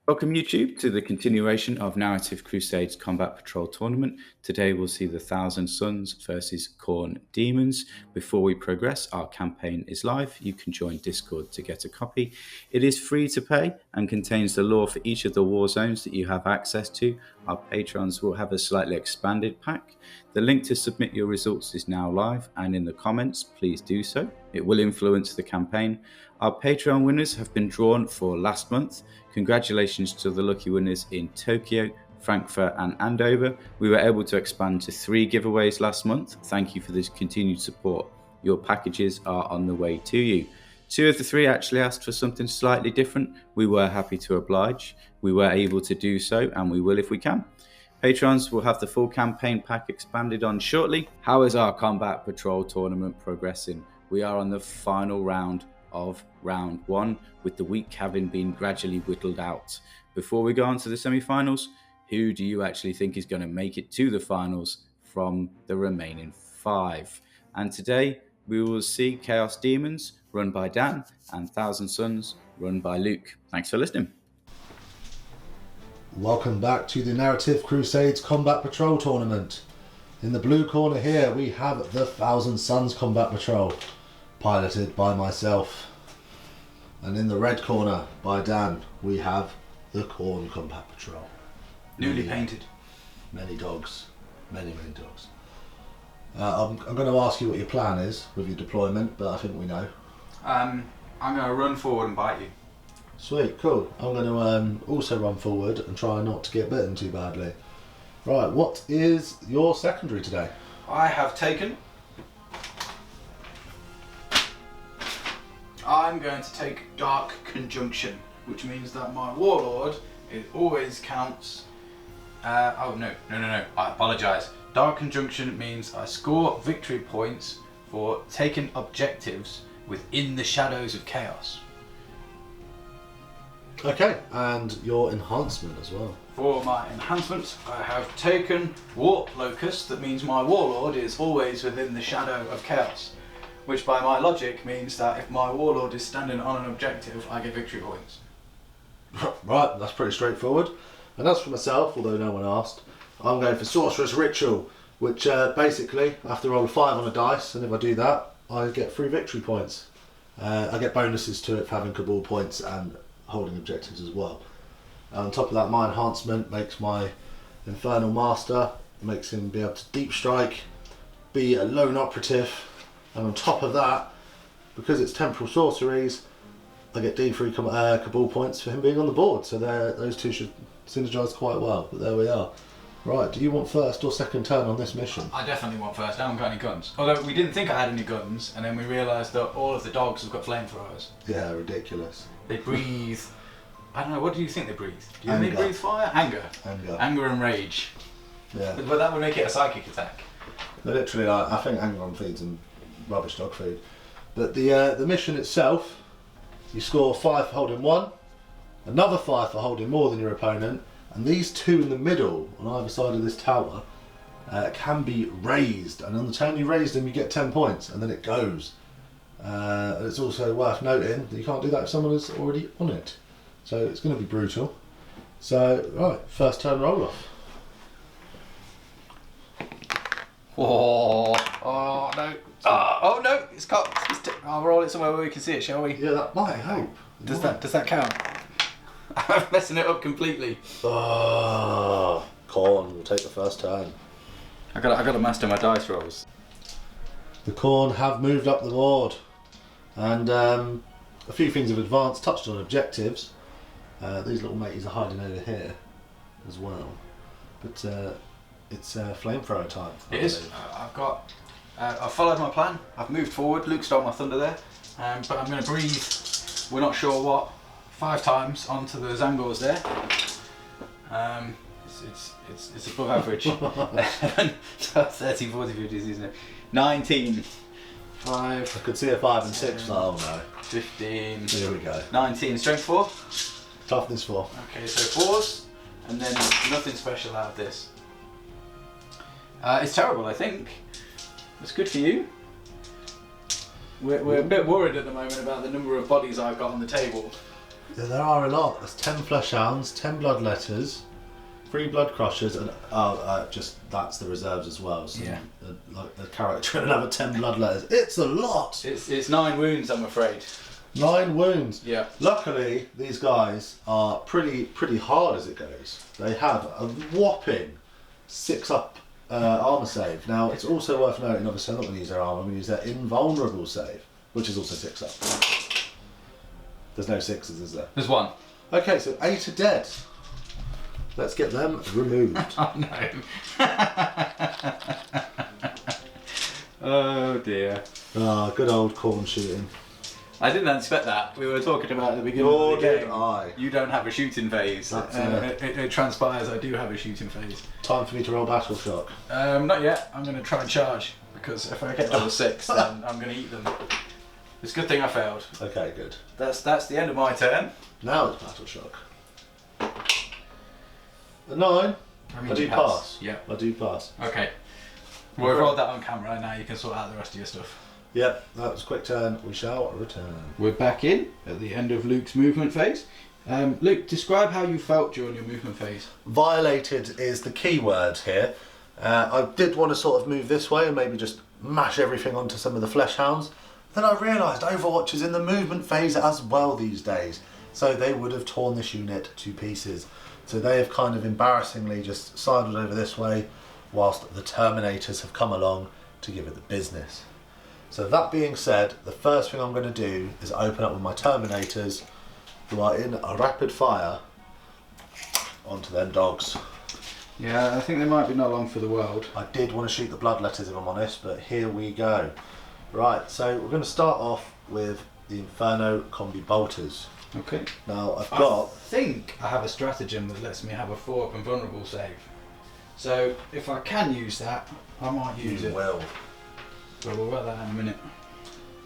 Welcome YouTube to the continuation of Narrative Crusades Combat Patrol Tournament. Today we'll see the Thousand Suns versus Khorne Demons. Before we progress, our campaign is live. You can join Discord to get a copy. It is free to play and contains the lore for each of the war zones that you have access to. Our patrons will have a slightly expanded pack. The link to submit your results is now live, and in the comments, please do so. It will influence the campaign. Our Patreon winners have been drawn for last month. Congratulations to the lucky winners in Tokyo, Frankfurt and Andover. We were able to expand to 3 giveaways last month. Thank you for this continued support. Your packages are on the way to you. 2 of the 3 actually asked for something slightly different. We were happy to oblige. We were able to do so, and we will if we can. Patrons will have the full campaign pack expanded on shortly. How is our Combat Patrol tournament progressing? We are on the final round of round 1, with the week having been gradually whittled out. Before we go on to the semi-finals, who do you actually think is going to make it to the finals from the remaining 5? And today we will see Chaos Demons run by Dan and Thousand Suns run by Luke. Thanks for listening. Welcome back to the Narrative Crusades Combat Patrol Tournament. In the blue corner here we have the Thousand Suns Combat Patrol, piloted by myself. And in the red corner by Dan we have the Khorne Combat Patrol. Newly painted. Many dogs. Many dogs. I'm going to ask you what your plan is with your deployment, but I think we know. I'm going to run forward and bite you. Sweet, cool. I'm going to also run forward and try not to get bitten too badly. Right, what is your secondary today? I have taken... I'm going to take Dark Conjunction, which means that my Warlord always counts... no, I apologise. Dark Conjunction means I score victory points for taking objectives within the shadows of chaos. Okay, and your enhancement as well. For my enhancement, I have taken Warp Locust. That means my Warlord is always within the shadow of chaos, which by my logic means that if my Warlord is standing on an objective, I get victory points. Right, that's pretty straightforward. And as for myself, although no one asked, I'm going for Sorcerer's Ritual, which basically, I have to roll a 5 on a dice, and if I do that, I get 3 victory points. I get bonuses to it for having Cabal points and holding objectives as well. And on top of that, my enhancement makes my Infernal Master, makes him be able to deep strike, be a lone operative, and on top of that, because it's temporal sorceries, I get D3 Cabal points for him being on the board, so those two should synergise quite well, but there we are. Right, do you want first or second turn on this mission? I definitely want first. I haven't got any guns. Although we didn't think I had any guns, and then we realised that all of the dogs have got flamethrowers. Yeah, ridiculous. They breathe... I don't know, what do you think they breathe? Do you think they breathe fire? Anger. Anger and rage. Yeah. But that would make it a psychic attack. They're literally, I think Angron feeds them rubbish dog food. But the mission itself, you score 5 for holding 1, another 5 for holding more than your opponent, and these 2 in the middle, on either side of this tower, can be raised. And on the turn you raise them, you get 10 points, and then it goes. And it's also worth noting that you can't do that if someone is already on it. So it's going to be brutal. So, right, first turn roll off. Oh no. Oh no, it's cocked. I'll roll it somewhere where we can see it, shall we? Yeah, that might help. Does that count? I'm messing it up completely. Khorne will take the first turn. I got to master my dice rolls. The Khorne have moved up the board, and a few things have advanced, touched on objectives. These little mateys are hiding over here as well, but it's flamethrower time. It is. I've followed my plan. I've moved forward. Luke stole my thunder there, but I'm going to breathe. We're not sure what. 5 times onto the Zangors there. It's above average. 11, 12, 13, 14, 15, 16, 19. 5. I could see a 5 and 6. Oh no. 15. Here we go. 19. Strength 4. Toughness 4. Okay, so 4s, and then nothing special out of this. It's terrible, I think. It's good for you. We're a bit worried at the moment about the number of bodies I've got on the table. Yeah, there are a lot. There's 10 flesh hounds, 10 bloodletters, 3 blood crushers, and just that's the reserves as well. So Yeah. Like the character and another 10 bloodletters. It's a lot. It's 9 wounds, I'm afraid. 9 wounds. Yeah. Luckily, these guys are pretty hard as it goes. They have a whopping 6 up armor save. Now, it's also worth noting, obviously, I'm not going to use their armor. I'm going to use their invulnerable save, which is also 6 up. There's no 6s, is there? There's 1. Okay, so 8 are dead. Let's get them removed. Oh no. Oh dear. Ah, good old Khorne shooting. I didn't expect that. We were talking about at the beginning Nor of the game. did I. You don't have a shooting phase. That's It transpires I do have a shooting phase. Time for me to roll Battle Shock. Not yet. I'm going to try and charge, because if I get double 6, then I'm going to eat them. It's a good thing I failed. Okay, good. That's the end of my turn. Now it's Battle Shock. A 9. I do pass. Yeah. I do pass. Okay. Well, we've rolled that on camera, now you can sort out the rest of your stuff. Yep, that was a quick turn. We shall return. We're back in at the end of Luke's movement phase. Luke, describe how you felt during your movement phase. Violated is the key word here. I did want to sort of move this way and maybe just mash everything onto some of the flesh hounds. Then I realised Overwatch is in the movement phase as well these days. So they would have torn this unit to pieces. So they have kind of embarrassingly just sidled over this way, whilst the Terminators have come along to give it the business. So that being said, the first thing I'm going to do is open up with my Terminators, who are in a rapid fire, onto them dogs. Yeah, I think they might be not long for the world. I did want to shoot the bloodletters if I'm honest, but here we go. Right, so we're going to start off with the Inferno Combi Bolters. Okay. Now I think I have a stratagem that lets me have a 4-up and vulnerable save. So if I can use that, I might use it. Well, We'll work that out in a minute.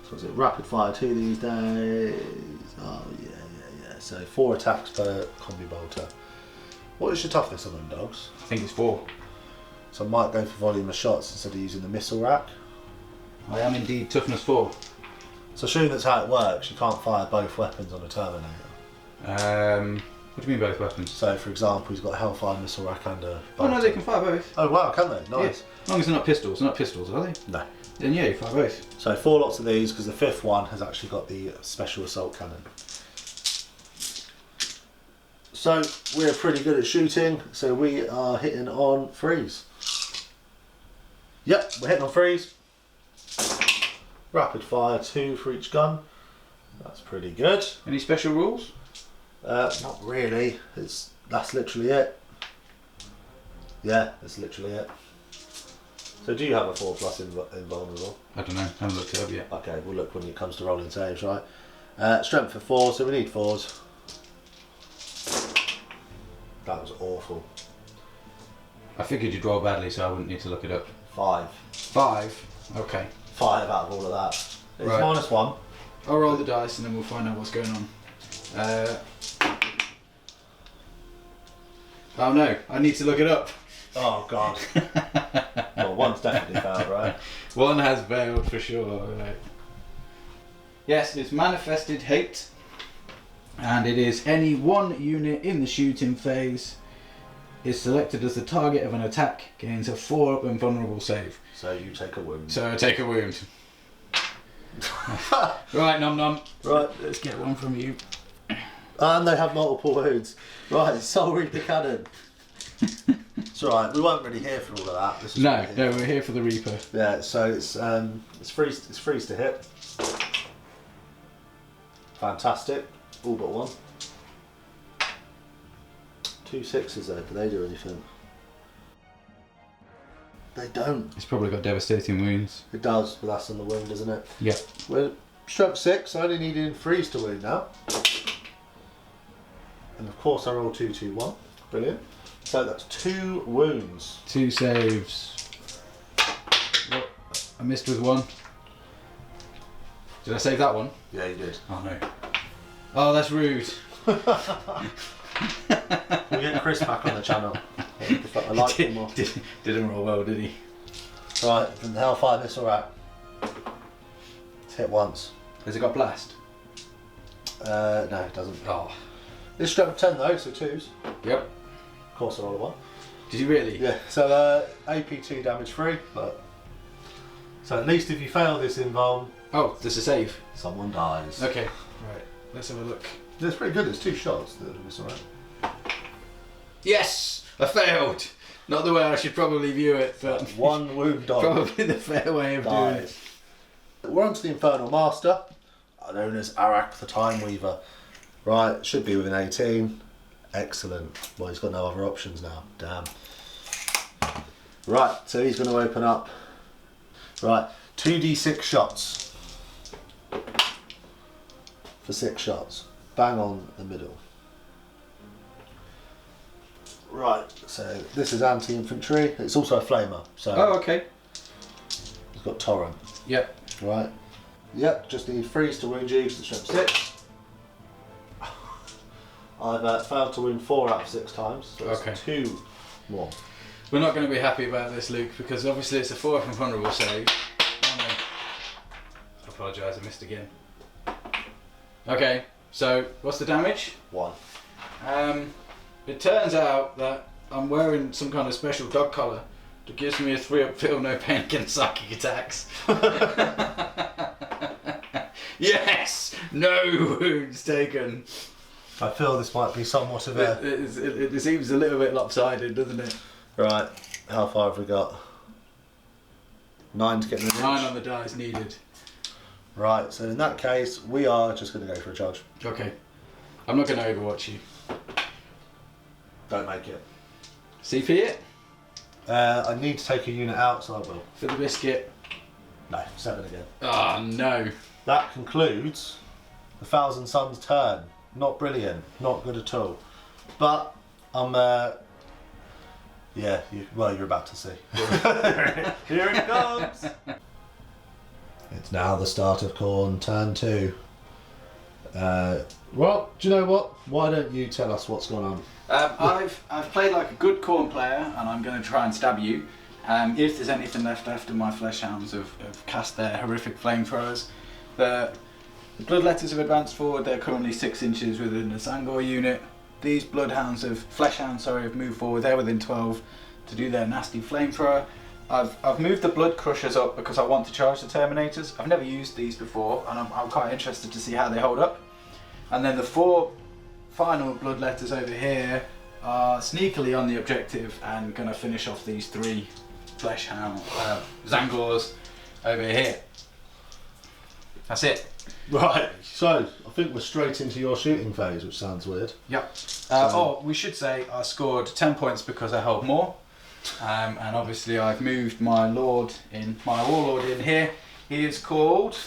so is it rapid fire 2 these days? Oh yeah. So 4 attacks per Combi Bolter. What is your toughness on them dogs? I think it's 4. So I might go for volume of shots instead of using the missile rack. I am indeed toughness 4. So assuming that's how it works, you can't fire both weapons on a Terminator. What do you mean both weapons? So for example, he's got a Hellfire missile rack and a Oh no, bolter. they can fire both. Oh wow, can they? Nice. Yeah. As long as they're not pistols. They're not pistols, are they? No. Then yeah, you fire both. So 4 lots of these, because the 5th one has actually got the special assault cannon. So we're pretty good at shooting, so we are hitting on freeze. Yep, we're hitting on freeze. Rapid fire 2 for each gun. That's pretty good. Any special rules? Not really. That's literally it. Yeah, that's literally it. So do you have a 4+ invulnerable? I don't know. I haven't looked it up yet. Okay, we'll look when it comes to rolling saves, right? Strength for 4, so we need 4s. That was awful. I figured you'd roll badly, so I wouldn't need to look it up. 5. 5. Okay. 5 out of all of that. It's Right. -1. I'll roll the dice and then we'll find out what's going on. Oh no, I need to look it up. Oh god. Well, 1's definitely failed, right? 1 has failed for sure. Right. Yes, it's manifested hate. And it is any one unit in the shooting phase is selected as the target of an attack, gains a 4-up and vulnerable save. So you take a wound. So I take a wound. Right, Nom Nom. Right. Let's get one from you. And they have multiple wounds. Right, Soul Reaper Cannon. It's alright, we weren't really here for all of that. This is No, we're here for the Reaper. Yeah, so it's freeze to hit. Fantastic. All but 1. 2 6s there, do they do anything? They don't. It's probably got devastating wounds. It does, but that's on the wound, isn't it? Yep. Well, strength 6, I only need in freeze to wound now. And of course I roll 2 2 1. Brilliant. So that's 2 wounds. 2 saves. Oh, I missed with 1. Did I save that one? Yeah, you did. Oh no. Oh, that's rude. We'll get Chris back on the channel. I like him more. Didn't roll well, did he? Right, then the Hellfire Missile Rack. It's hit once. Has it got blast? No, it doesn't. Oh. It's strength of 10 though, so 2s. Yep. Of course I roll a 1. Did you really? Yeah, so AP2 damage free, but... So at least if you fail this invuln... Oh, there's a save. Someone dies. Okay, right. Let's have a look. It's pretty good, it's 2 shots. It's alright. Yes! I failed! Not the way I should probably view it, but... 1 wound dog. Probably the fair way of doing it. We're on to the Infernal Master, known as Arak the Time Weaver. Right, should be within 18. Excellent. Well, he's got no other options now. Damn. Right, so he's going to open up. Right, 2d6 shots. For 6 shots. Bang on the middle. Right, so this is anti-infantry. It's also a flamer. So Oh, okay. he's got torrent. Yep. Right. Yep, just need freeze to wound you because it's strength 6. I've failed to wound 4 out of 6 times, so that's Okay. 2 more. We're not going to be happy about this, Luke, because obviously it's a 4 from vulnerable save. Oh no. I apologise, I missed again. Okay, so what's the damage? 1. It turns out that I'm wearing some kind of special dog collar that gives me a 3-up feel no pain against psychic attacks. Yes! No wounds taken. I feel this might be somewhat of a... It seems a little bit lopsided, doesn't it? Right, how far have we got? 9 to get in the reach. 9 on the dice needed. Right, so in that case, we are just going to go for a charge. Okay. I'm not going to overwatch you. Don't make it. CP it? I need to take a unit out, so I will. For the biscuit. No, 7 again. Oh no. That concludes the Thousand Suns' turn. Not brilliant, not good at all. But I'm, yeah, you're about to see. Here it comes. It's now the start of Khorne, turn 2. Well, do you know what? Why don't you tell us what's going on? I've played like a good Khorne player, and I'm going to try and stab you. If there's anything left after my flesh hounds have cast their horrific flamethrowers. The bloodletters have advanced forward. They're currently 6 inches within the Zangor unit. These flesh hounds have moved forward. They're within 12 to do their nasty flamethrower. I've moved the blood crushers up because I want to charge the terminators. I've never used these before, and I'm quite interested to see how they hold up. And then the 4 final bloodletters over here are sneakily on the objective and gonna finish off these 3 flesh hound Zangors over here. That's it. Right, so I think we're straight into your shooting phase, which sounds weird. Yep. Oh, we should say I scored 10 points because I held more. And obviously I've moved my warlord in here. He is called,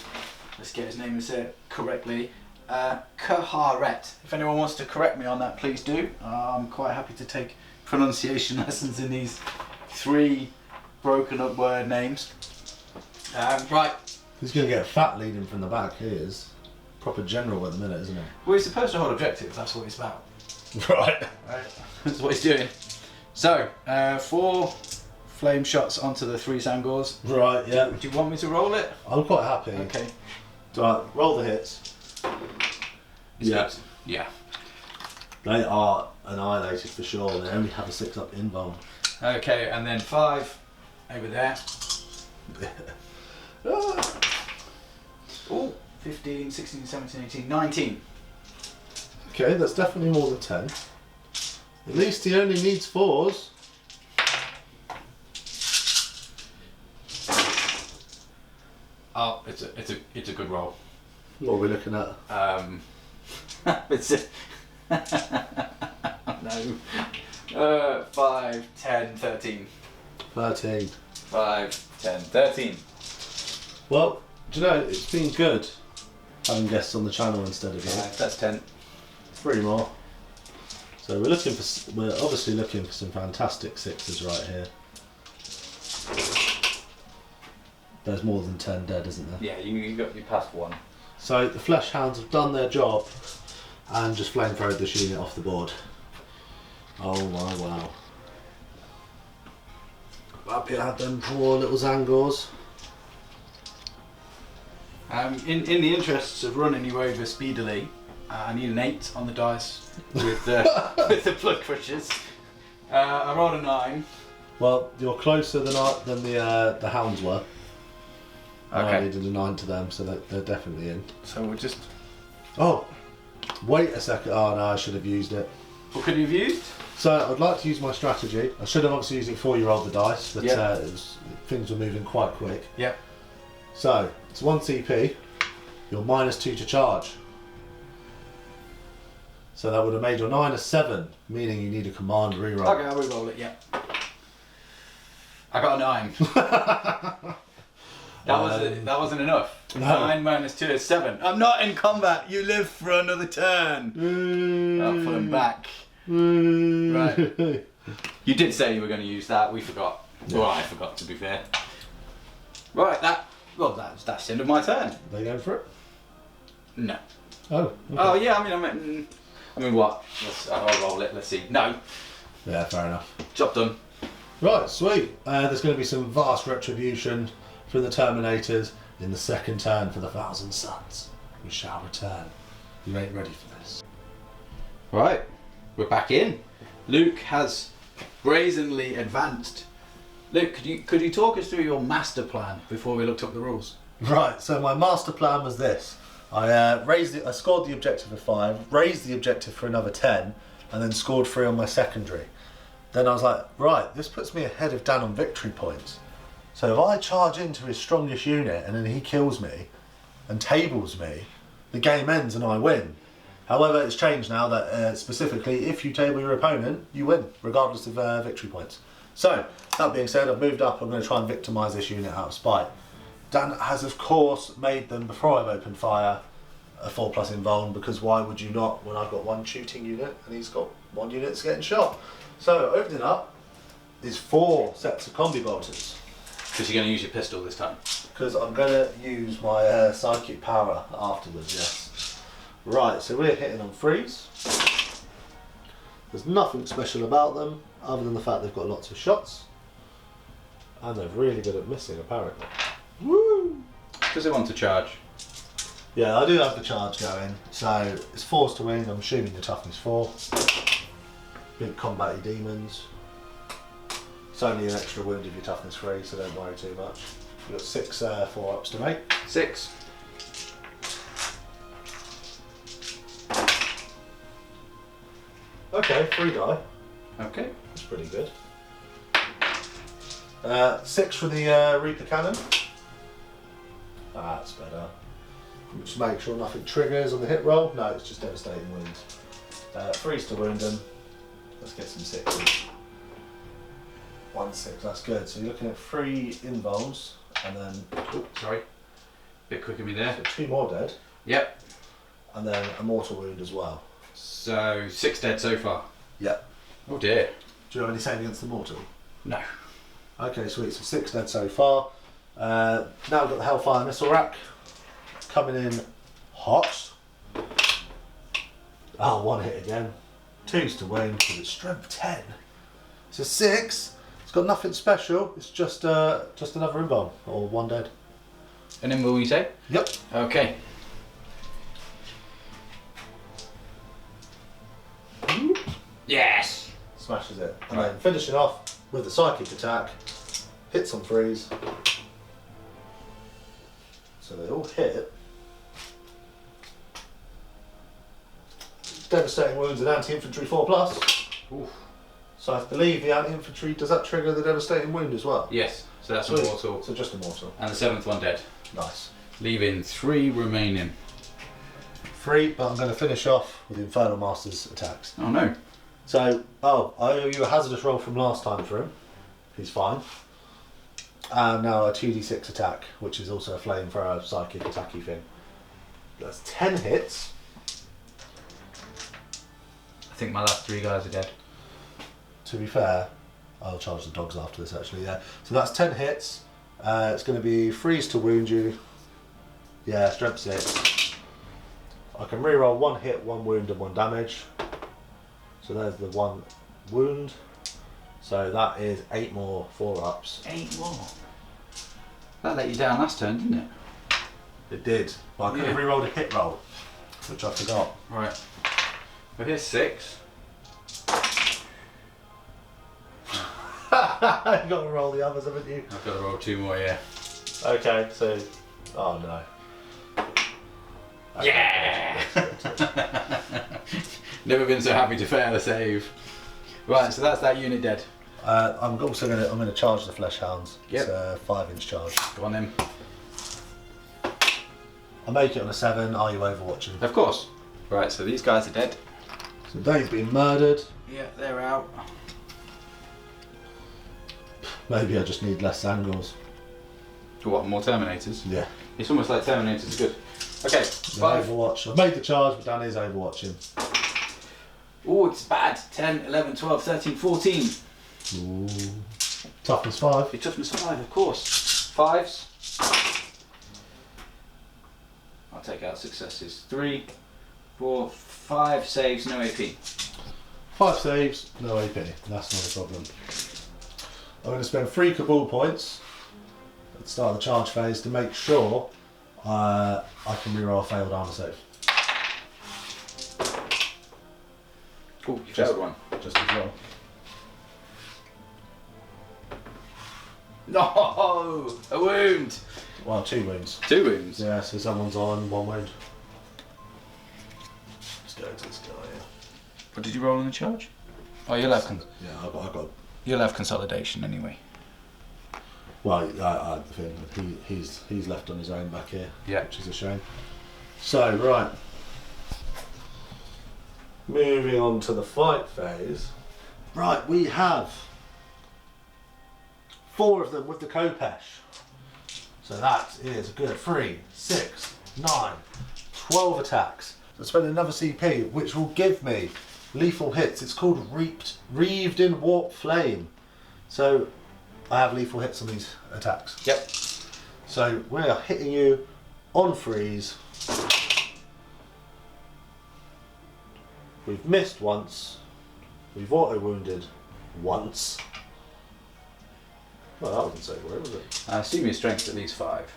let's get his name and say it correctly, Khorne. If anyone wants to correct me on that, please do. I'm quite happy to take pronunciation lessons in these 3 broken up word names. Right. He's going to get fat leading from the back. He is. Proper general at the minute, isn't he? Well, he's supposed to hold objectives, that's what he's about. Right. That's what he's doing. So, 4 flame shots onto the 3 Zangors. Right, yeah. Do you want me to roll it? I'm quite happy. Okay. Right, roll the hits. Yeah. Yeah. They are annihilated for sure. They only have a 6-up invuln. Okay, and then 5 over there. Oh, 15, 16, 17, 18, 19. Okay, that's definitely more than 10. At least he only needs 4s. Oh, it's a good roll. What are we looking at? It's no. 5, 10, 13. 13. 5, 10, 13. Well, do you know, it's been good having guests on the channel instead of you. That's 10. 3 more. So we're obviously looking for some fantastic 6s right here. There's more than 10 dead, isn't there? Yeah, you passed 1. So the Flesh Hounds have done their job and just flamethrowed this unit off the board. Oh my wow. Up you had them poor little Zangors. In the interests of running you over speedily, I need an 8 on the dice with with the blood crushers. I rolled a 9. Well, you're closer than the hounds were. Okay. I needed a 9 to them, so they're definitely in. So we'll just... Oh, wait a second. Oh no, I should have used it. What could you have used? So I'd like to use my strategy. I should have obviously used it before you rolled the dice, but things were moving quite quick. Yep. So it's 1 CP. You're -2 to charge. So that would have made your 9 a 7, meaning you need a command reroll. Okay, I'll reroll it, yeah. I got a 9. That wasn't enough. No. 9 minus 2 is 7. I'm not in combat. You live for another turn. I'll put him back. Right. You did say you were going to use that. We forgot. Yeah. Well, I forgot, to be fair. Right. That's the end of my turn. Are they going for it? No. Oh. Okay. Oh yeah. I mean what? I'll roll it. Let's see. No. Yeah, fair enough. Job done. Right, sweet. There's going to be some vast retribution from the Terminators in the second turn for the 1,000 Suns. We shall return. You ain't ready for this. Right, we're back in. Luke has brazenly advanced. Luke, could you talk us through your master plan before we looked up the rules? Right, so my master plan was this. I scored the objective of 5, raised the objective for another 10, and then scored 3 on my secondary. Then I was like, right, this puts me ahead of Dan on victory points. So if I charge into his strongest unit and then he kills me and tables me, the game ends and I win. However, it's changed now that specifically if you table your opponent, you win, regardless of victory points. So, that being said, I've moved up. I'm going to try and victimise this unit out of spite. Dan has, of course, made them, before I've opened fire, a 4+ invuln, because why would you not when I've got 1 shooting unit and he's got 1 unit that's getting shot? So, opening up is 4 sets of combi bolters. Because you're going to use your pistol this time? Because I'm going to use my psychic power afterwards, yes. Right, so we're hitting on 3s. There's nothing special about them, other than the fact they've got lots of shots. And they're really good at missing, apparently. Woo! Does it want to charge? Yeah, I do have the charge going. So, it's forced to win, I'm assuming the toughness 4. Big combat-y demons. It's only an extra wound if your toughness 3, so don't worry too much. You've got 6 4-ups to make. 6. Okay, 3 die. Okay. That's pretty good. 6 for the Reaper Cannon. That's better. Just make sure nothing triggers on the hit roll. No, it's just devastating wounds. 3's to wound them. Let's get some 6s. 1 6, that's good. So you're looking at 3 invulns and then... Oh, sorry. Bit quick of me there. 2 more dead. Yep. And then a mortal wound as well. So 6 dead so far? Yep. Oh dear. Do you have any save against the mortal? No. Okay, sweet. So 6 dead so far. Now we've got the Hellfire Missile Rack coming in hot. Oh, 1 hit again. 2's to wound because it's strength 10. It's a 6. It's got nothing special. It's just another invuln or 1 dead. And then will you say? Yep. Okay. Yes. Smashes it. And then finishing off with the psychic attack. Hits on 3s. So they all hit. Devastating wounds and anti-infantry 4+. Oof. So I believe the anti-infantry, does that trigger the devastating wound as well? Yes. So that's a mortal. So just a mortal. And the 7th one dead. Nice. Leaving 3 remaining. 3, but I'm going to finish off with the Infernal Master's attacks. Oh no. So, I owe you a hazardous roll from last time for him. He's fine. And now a 2d6 attack, which is also a flame for a psychic attacky thing. That's 10 hits. I think my last 3 guys are dead. To be fair, I'll charge the dogs after this actually, yeah. So that's 10 hits. It's going to be 3s to wound you. Yeah, strength 6. I can reroll 1 hit, 1 wound and 1 damage. So there's the 1 wound. So that is 8 more 4-ups. 8 more? That let you down last turn, didn't it? It did, but I could have rerolled a hit roll. which I forgot. Right. Well, here's 6. You've got to roll the others, haven't you? I've got to roll 2 more, yeah. Okay, so... Oh no. Yeah! Never been so happy to fail a save. Right, so that's that unit dead. I'm also gonna charge the flesh hounds. Yep. It's a 5-inch charge. Go on then. I make it on a 7. Are you overwatching? Of course. Right, so these guys are dead. So they've been murdered. Yeah, they're out. Maybe I just need less angles. What, more Terminators? Yeah. It's almost like Terminators are good. Okay, 5. Overwatch. I've made the charge, but Dan is overwatching. Oh, it's bad. 10, 11, 12, 13, 14. Ooh. Toughness 5. Your toughness 5, of course. 5s. I'll take out successes. 3, 4, 5 saves, no AP. 5 saves, no AP. That's not a problem. I'm going to spend 3 Cabal points at the start of the charge phase to make sure I can reroll a failed armor save. Oh, you failed one. Just as well. No! A wound! Well, 2 wounds. 2 wounds? Yeah, so someone's on 1 wound. Let's go to this guy here. What did you roll in the charge? Oh, you'll have Yeah, I got. you'll have consolidation anyway. Well, I had the feeling that he's left on his own back here. Yeah. Which is a shame. So, right. Moving on to the fight phase. Right, we have 4 of them with the Khopesh. So that is a good 3, 6, 9, 12 attacks. So spend another CP, which will give me lethal hits. It's called Reaved in Warp Flame. So I have lethal hits on these attacks. Yep. So we are hitting you on freeze. We've missed once. We've auto-wounded once. Well, that wasn't so great, was it? I assume your strength's at least 5.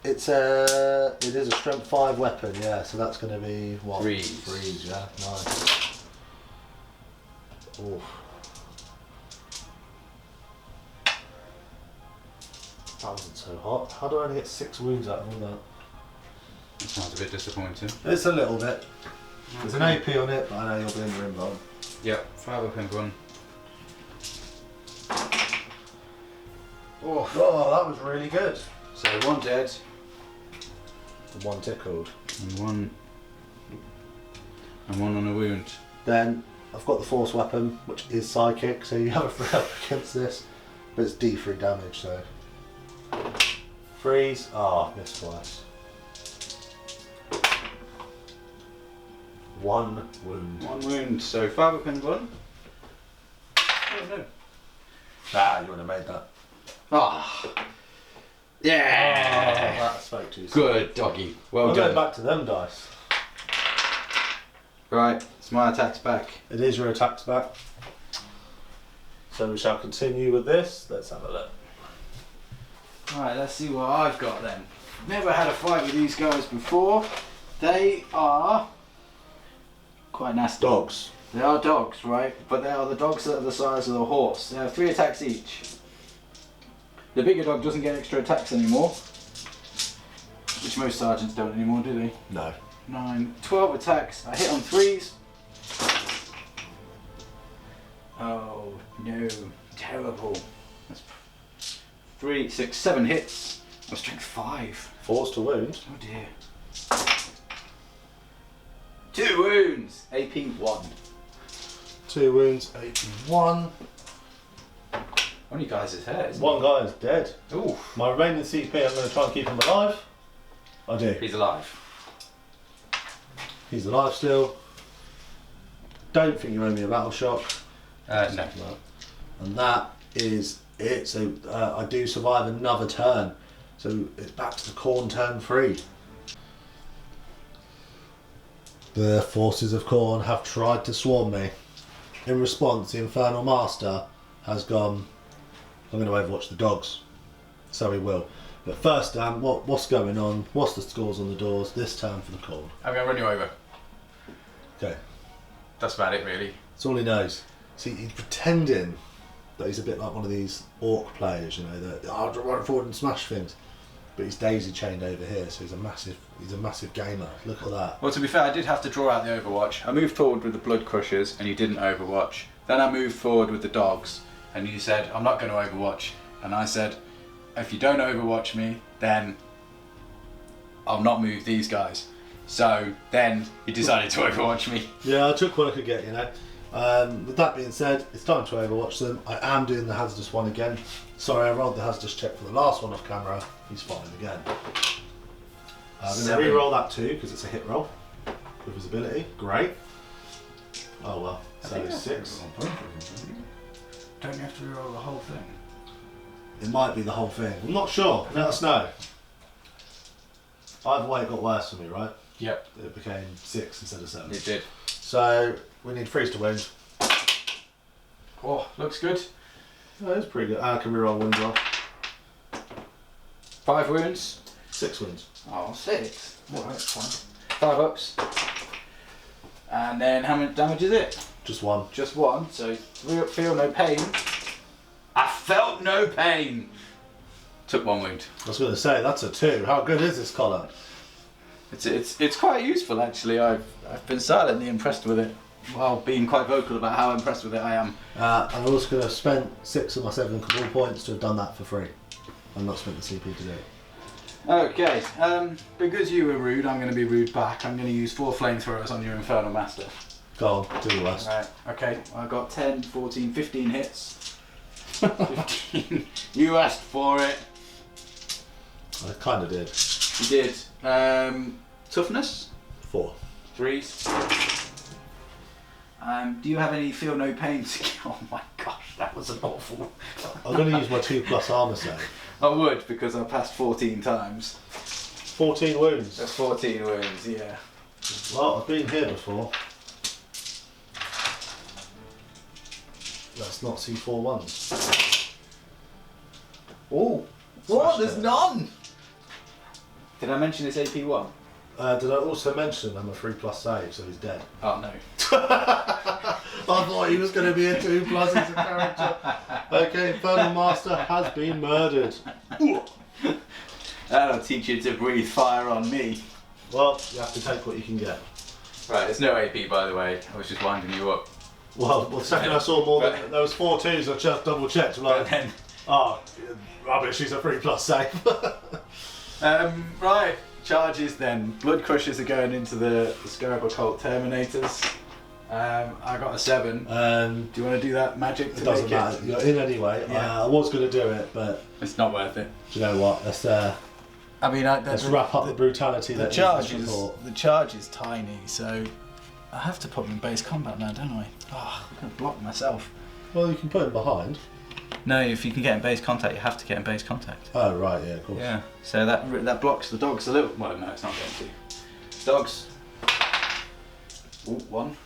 It is a strength 5 weapon, yeah. So that's going to be what? Freeze. Freeze, yeah. Nice. Oof. That wasn't so hot. How do I only get 6 wounds out of all that? That sounds a bit disappointing. It's a little bit. There's an AP on it, but I know you'll be in your inbound. Yep, 5 up and 1. Oh, that was really good. so 1 dead. The 1 tickled. And 1 on a wound. Then I've got the force weapon, which is psychic, so you have a 3 up against this, but it's D3 damage, so. Freeze. Ah, missed twice. 1 wound. 1 wound, so 5 up and 1. Oh no. Ah, you would have made that. Ah. Yeah. That spoke to you. Good doggy. Well I'll done. go back to them dice. Right, it's my attacks back. It is your attacks back. So we shall continue with this. Let's have a look. Right, let's see what I've got then. Never had a fight with these guys before. They are quite nasty. Dogs. They are dogs, right? But they are the dogs that are the size of the horse. They have 3 attacks each. The bigger dog doesn't get extra attacks anymore, which most sergeants don't anymore, do they? No. 9, 12 attacks. I hit on 3s. Oh no, terrible. That's 3, 6, 7 hits. I'm strength 5. Force to wound. Oh dear. 2 wounds. AP 1. 2 wounds, 81. Only guy's his hair, isn't 1 guy is dead. he? Ooh. My remaining CP, I'm going to try and keep him alive. I do. He's alive. He's alive still. Don't think you owe me a battle shock. No. And that is it. So I do survive another turn. So it's back to the Khorne turn 3. The forces of Khorne have tried to swarm me. In response, the Infernal Master has gone, I'm going to overwatch the dogs. So he will. But first, Dan, what's going on? What's the scores on the doors this time for the Khorne? I'm going to run you over. Okay. That's about it, really. That's all he knows. See, he's pretending that he's a bit like one of these orc players, you know, that I'll run forward and smash things. But he's daisy chained over here, so he's a massive gamer. Look at that. Well, to be fair, I did have to draw out the Overwatch. I moved forward with the Blood Crushers, and you didn't Overwatch. Then I moved forward with the dogs, and you said, I'm not going to Overwatch. And I said, if you don't Overwatch me, then I'll not move these guys. So then you decided to Overwatch me. Yeah, I took what I could get, you know. With that being said, it's time to Overwatch them. I am doing the hazardous one again. Sorry, I rolled the hazardous check for the last one off camera. He's fine again. I'm going to re-roll that too, because it's a hit roll with visibility. Great. Oh well, so 6. Don't you have to reroll the whole thing? It might be the whole thing. I'm not sure. Let us know. Either way, it got worse for me, right? Yep. It became 6 instead of 7. It did. So we need freeze to wound. Oh, looks good. Oh, it's pretty good. I can reroll wounds roll. 5 wounds. 6 wounds. Oh, 6. Well, that's fine. 5 ups. And then how much damage is it? Just 1. Just 1. So 3 up, feel no pain. I felt no pain. Took 1 wound. I was going to say that's a 2. How good is this collar? It's quite useful actually. I've been silently impressed with it, while being quite vocal about how impressed with it I am. I'm also going to spend 6 of my 7 Cabal points to have done that for free. I've not spent the CP to do it. Okay, because you were rude, I'm going to be rude back. I'm going to use 4 flamethrowers on your Infernal Master. Go on, do the rest. Right, okay, I got 10, 14, 15 hits. 15. You asked for it. I kind of did. You did. Toughness? 4. 3. Do you have any feel no pain? Oh my gosh, that was an awful. I'm going to use my 2+ armour save. I would, because I passed 14 times. 14 wounds. That's 14 wounds, yeah. Well, I've been here before. Let's not see 4 ones. Oh, what? There's none! Did I mention this AP1? Did I also mention I'm a 3+ save, so he's dead? Oh no. I thought he was going to be a 2+ as a character. Okay, Infernal Master has been murdered. That'll teach you to breathe fire on me. Well, you have to take what you can get. Right, there's no AP by the way. I was just winding you up. Well, the second I saw more than there was 4 2s, I just double checked. Like, Then, oh, rubbish! He's a 3+ save. right, charges then. Blood Crushers are going into the Scarab Occult Terminators. I got a 7. Do you want to do that magic to it doesn't make matter. You're in anyway. Yeah. I was going to do it, but It's not worth it. do you know what? Let's I mean, let's wrap up the brutality. The that charge is this is report. tiny, so I have to put them in base combat now, don't I? Oh, I'm going to block myself. Well, you can put him behind. No, if you can get in base contact, you have to get in base contact. Oh right, yeah, of course. Yeah, so that blocks the dogs a little. Well, no, it's not going to. Dogs. Ooh, 1.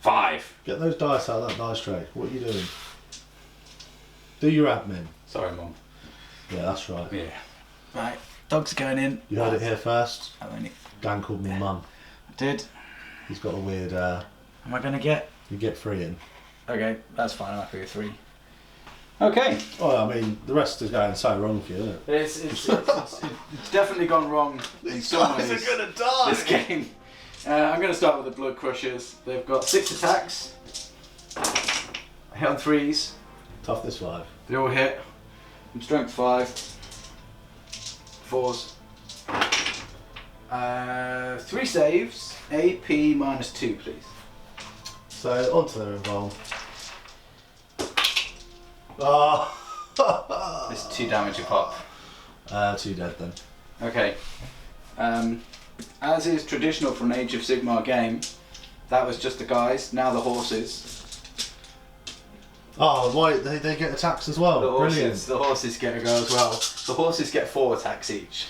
5. Get those dice out of that dice tray. What are you doing? Do your admin. Sorry, Mum. Yeah, that's right. Yeah. Right, dogs are going in. You heard it here first. How many? Dan called me mum. I did. He's got a weird. Am I going to get? You get 3 in. Okay, that's fine. I'm happy with 3. Okay. Oh, I mean, the rest is going so wrong for you, isn't it? It's definitely gone wrong in some ways. These guys are gonna die. This game. I'm going to start with the Blood Crushers. They've got 6 attacks. I hit on 3s. Toughness 5. They all hit. I'm strength 5. 4s. 3 saves. AP -2, please. So onto their involved. Oh. It's 2 damage a pop. 2 dead then. Okay. As is traditional for an Age of Sigmar game, that was just the guys. Now the horses. Oh, why they get attacks as well? Brilliant. The horses get a go as well. The horses get 4 attacks each.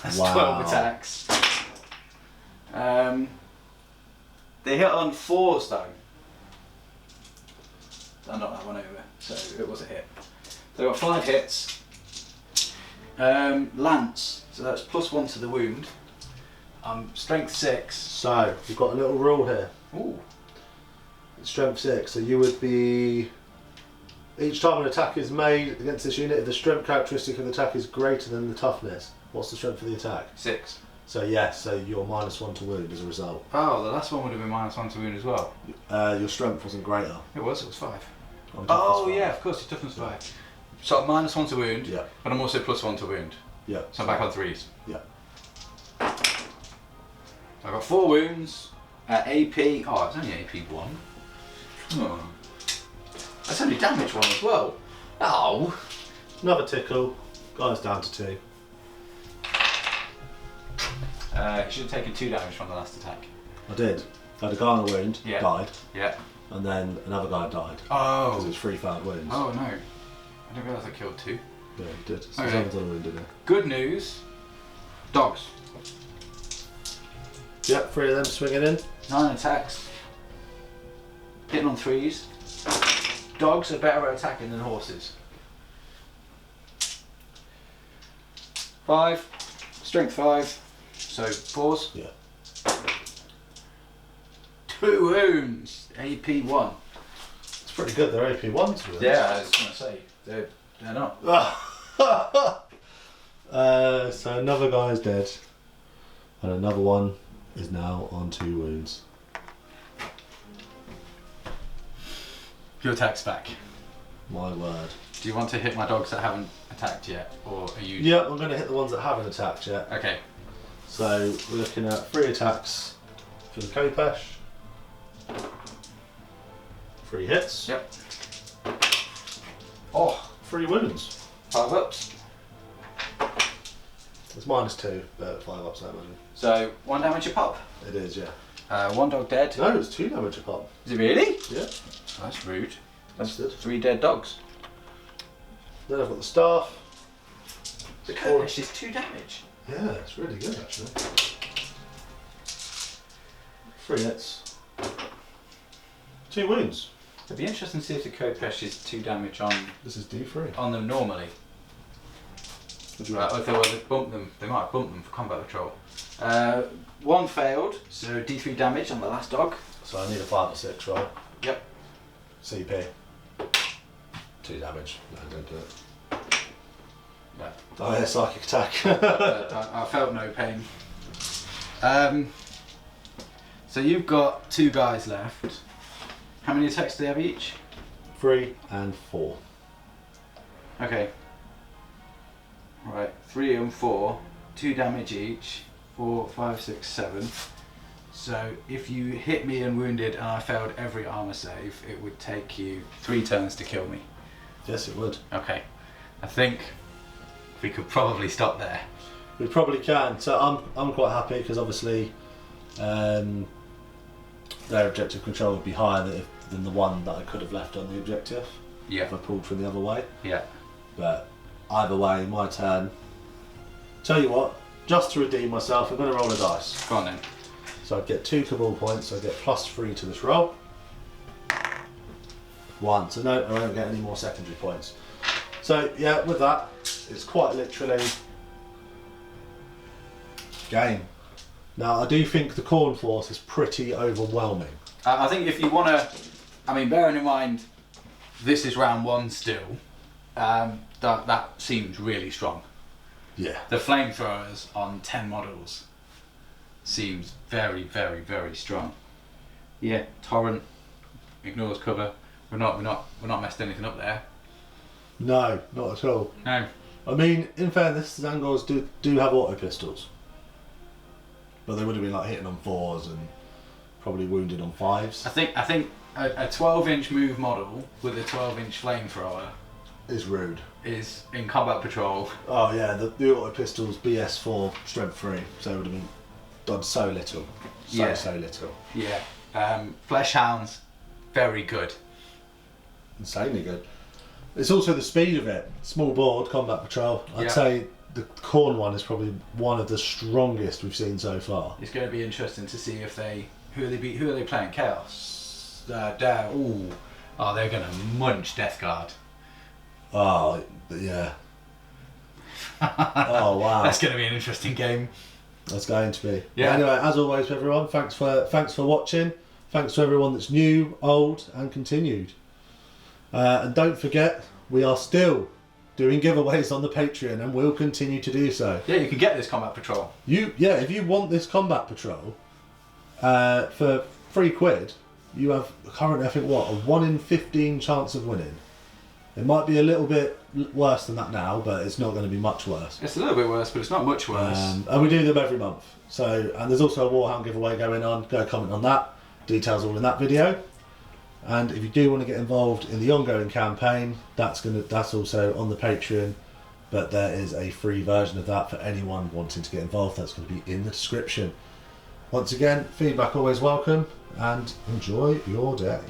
That's Wow. 12 attacks. They hit on 4s though. I knocked that one over, so it was a hit. They got 5 hits. Lance, so that's +1 to the wound. Strength 6. So we've got a little rule here. Ooh. Strength 6. So you would be. Each time an attack is made against this unit, if the strength characteristic of the attack is greater than the toughness, what's the strength of the attack? 6. So yes, so you're -1 to wound as a result. Oh, the last one would have been -1 to wound as well. Your strength wasn't greater. It was 5. On Oh toughness yeah, of course, your toughness 5. So I'm -1 to wound, Yeah. but I'm also +1 to wound. Yeah. So I'm back on 3s. Yeah. So I've got 4 wounds. AP, oh, it's only AP 1. Oh. That's only damage 1 as well. Oh. Another tickle. Guy's down to 2. You should have taken 2 damage from the last attack. I did. I had a guy on a wound, Yeah. died, Yeah. and then another guy died. Oh. Because it was 3 failed wounds. Oh no. I didn't realise I killed 2. Yeah, he did. So Okay. someone's on a wound in there. Good news. Dogs. Yep, 3 of them swinging in. 9 attacks. Hitting on 3s. Dogs are better at attacking than horses. 5. Strength 5. So 4s. Yeah. 2 wounds. AP 1. It's pretty good, they're AP 1s with Yeah, I was going to say. They're not. So another guy is dead. And another one is now on 2 wounds. Your attack's back. My word. Do you want to hit my dogs that haven't attacked yet? Or are you... Yeah, I'm going to hit the ones that haven't attacked yet. Okay. So we're looking at 3 attacks for the Khopesh. 3 hits. Yep. Oh, 3 wounds. 5 ups. It's -2, but 5 ups, I imagine. So 1 damage a pop. It is, yeah. 1 dog dead. No, it's 2 damage a pop. Is it really? Yeah. Oh, that's rude. That's good. 3 dead dogs. Then I've got the staff. The Khorne is 2 damage. Yeah, it's really good actually. 3 hits. 2 wounds. It'd be interesting to see if the Khopesh is 2 damage on This is D3. them normally. What do you Right, reckon? if they were to bump them, they might bump them for combat patrol. 1 failed, so D3 damage on the last dog. So I need a 5 or 6, right? Yep. CP. 2 damage. No, don't do it. Yeah. Oh yeah, psychic attack. I felt no pain. So you've got 2 guys left. How many attacks do they have each? 3 and 4. Okay. Right, 3 and 4, 2 damage each. 4, 5, 6, 7. So if you hit me and wounded and I failed every armor save, it would take you 3 turns to kill me. Yes, it would. Okay. I think we could probably stop there. We probably can. So I'm quite happy because obviously their objective control would be higher than the one that I could have left on the objective Yeah. if I pulled from the other way. Yeah. But either way, my turn. Tell you what, just to redeem myself, I'm going to roll a dice. Go on then. So I'd get 2 Cabal points, so I get +3 to this roll. 1, so no, I won't get any more secondary points. So yeah, with that, it's quite literally game. Now I do think the Khorne force is pretty overwhelming. I think if you want to, I mean, bearing in mind this is round 1 still, that seems really strong. Yeah. The flamethrowers on 10 models seems very, very, very strong. Yeah, Torrent ignores cover. We're not messed anything up there. No, not at all. No. I mean, in fairness, the Zangors do have auto pistols, but they would have been like hitting on 4s and probably wounded on 5s. I think a 12-inch move model with a 12-inch flamethrower Is rude. is in combat patrol. Oh yeah, the auto pistols BS4 strength 3, so it would have been done so little, so little. Yeah. Flesh hounds, very good. Insanely good. It's also the speed of it. Small board combat patrol. I'd Yeah. say the Khorne one is probably one of the strongest we've seen so far. It's going to be interesting to see if who are they playing? Chaos. They're going to munch Death Guard. Oh yeah. Oh wow, That's going to be an interesting game. that's going to be. Yeah. Anyway, as always, everyone, thanks for watching. Thanks to everyone that's new, old, and continued. And don't forget, we are still doing giveaways on the Patreon, and we'll continue to do so. Yeah, you can get this Combat Patrol. If you want this Combat Patrol for £3, you have currently, I think, what, a 1 in 15 chance of winning. It might be a little bit worse than that now, but it's not going to be much worse. It's a little bit worse, but it's not much worse. And we do them every month. So, and there's also a Warhound giveaway going on. Go comment on that. Details all in that video. And if you do want to get involved in the ongoing campaign, that's also on the Patreon. But there is a free version of that for anyone wanting to get involved. That's going to be in the description. Once again, feedback always welcome, and enjoy your day.